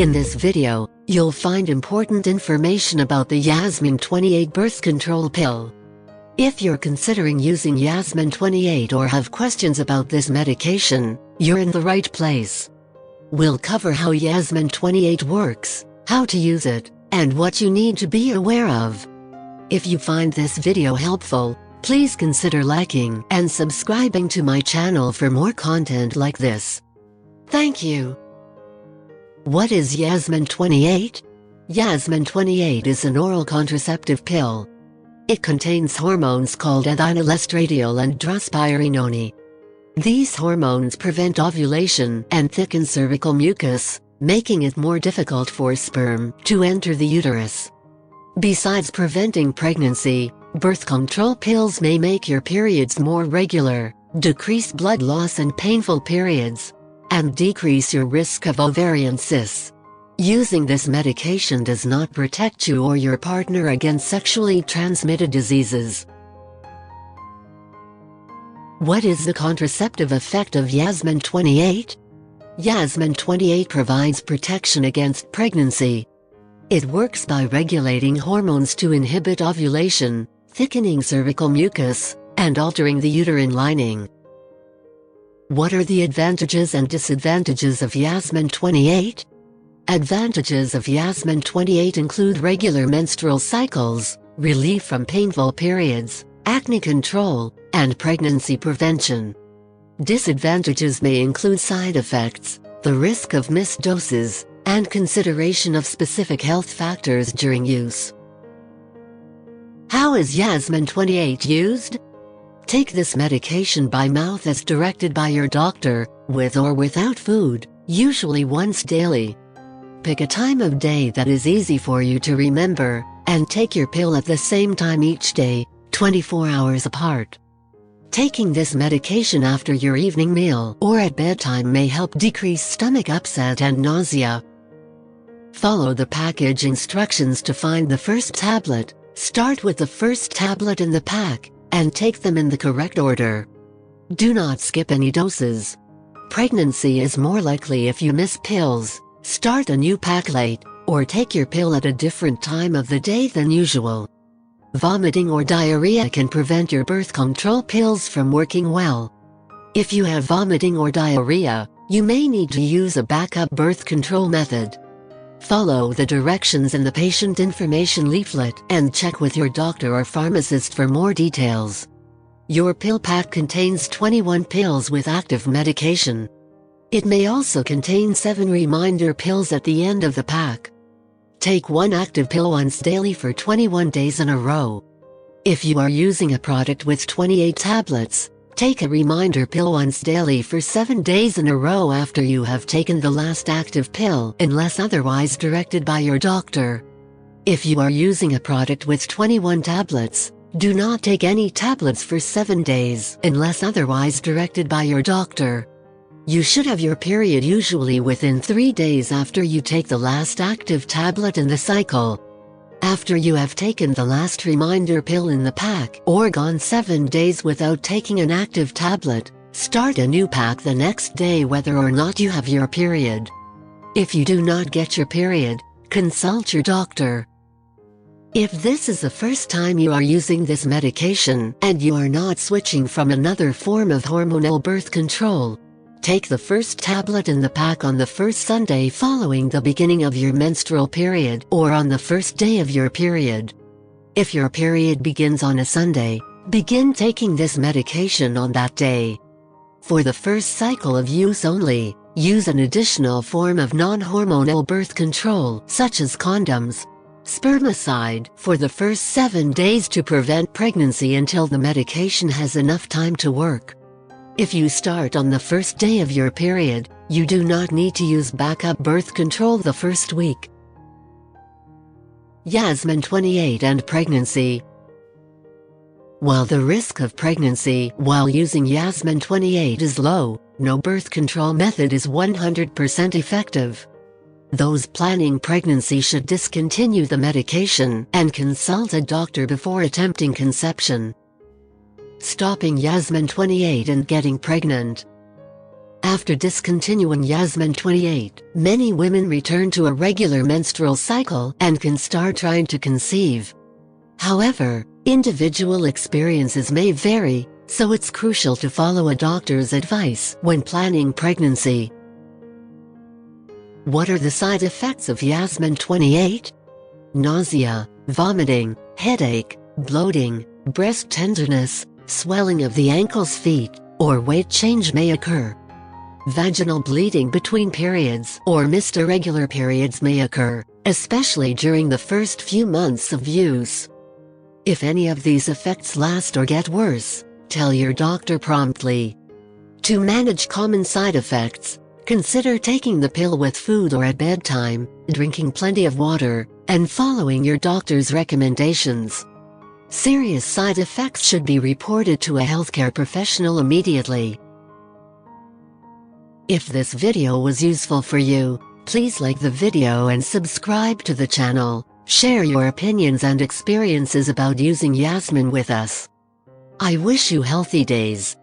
In this video, you'll find important information about the YASMİN 28 birth control pill. If you're considering using YASMİN 28 or have questions about this medication, you're in the right place. We'll cover how YASMİN 28 works, how to use it, and what you need to be aware of. If you find this video helpful, please consider liking and subscribing to my channel for more content like this. Thank you. What is YASMİN 28? YASMİN 28 is an oral contraceptive pill. It contains hormones called Ethinylestradiol Drospirenone. These hormones prevent ovulation and thicken cervical mucus, making it more difficult for sperm to enter the uterus. Besides preventing pregnancy, birth control pills may make your periods more regular, decrease blood loss and painful periods, and decrease your risk of ovarian cysts. Using this medication does not protect you or your partner against sexually transmitted diseases. What is the contraceptive effect of YASMİN 28? YASMİN 28 provides protection against pregnancy. It works by regulating hormones to inhibit ovulation, thickening cervical mucus, and altering the uterine lining. What are the advantages and disadvantages of YASMİN 28? Advantages of YASMİN 28 include regular menstrual cycles, relief from painful periods, acne control, and pregnancy prevention. Disadvantages may include side effects, the risk of missed doses, and consideration of specific health factors during use. How is YASMİN 28 used? Take this medication by mouth as directed by your doctor, with or without food, usually once daily. Pick a time of day that is easy for you to remember, and take your pill at the same time each day, 24 hours apart. Taking this medication after your evening meal or at bedtime may help decrease stomach upset and nausea. Follow the package instructions to find the first tablet. Start with the first tablet in the pack, and take them in the correct order. Do not skip any doses. Pregnancy is more likely if you miss pills, start a new pack late, or take your pill at a different time of the day than usual. Vomiting or diarrhea can prevent your birth control pills from working well. If you have vomiting or diarrhea, you may need to use a backup birth control method. Follow the directions in the patient information leaflet and check with your doctor or pharmacist for more details. Your pill pack contains 21 pills with active medication. It may also contain 7 reminder pills at the end of the pack. Take one active pill once daily for 21 days in a row. If you are using a product with 28 tablets, take a reminder pill once daily for 7 days in a row after you have taken the last active pill unless otherwise directed by your doctor. If you are using a product with 21 tablets, do not take any tablets for 7 days unless otherwise directed by your doctor. You should have your period usually within 3 days after you take the last active tablet in the cycle. After you have taken the last reminder pill in the pack or gone 7 days without taking an active tablet, start a new pack the next day whether or not you have your period. If you do not get your period, consult your doctor. If this is the first time you are using this medication and you are not switching from another form of hormonal birth control, take the first tablet in the pack on the first Sunday following the beginning of your menstrual period or on the first day of your period. If your period begins on a Sunday, begin taking this medication on that day. For the first cycle of use only, use an additional form of non-hormonal birth control such as condoms, spermicide for the first 7 days to prevent pregnancy until the medication has enough time to work. If you start on the first day of your period, you do not need to use backup birth control the first week. YASMİN 28 and pregnancy. While the risk of pregnancy while using YASMİN 28 is low, no birth control method is 100% effective. Those planning pregnancy should discontinue the medication and consult a doctor before attempting conception. Stopping YASMİN 28 and getting pregnant. After discontinuing Yasmin 28, many women return to a regular menstrual cycle and can start trying to conceive. However, individual experiences may vary, so it's crucial to follow a doctor's advice when planning pregnancy. What are the side effects of Yasmin 28? Nausea, vomiting, headache, bloating, breast tenderness, swelling of the ankles, feet, or weight change may occur. Vaginal bleeding between periods or missed irregular periods may occur, especially during the first few months of use. If any of these effects last or get worse, tell your doctor promptly. To manage common side effects, consider taking the pill with food or at bedtime, drinking plenty of water, and following your doctor's recommendations. Serious side effects should be reported to a healthcare professional immediately. If this video was useful for you, please like the video and subscribe to the channel. Share your opinions and experiences about using Yasmin with us. I wish you healthy days.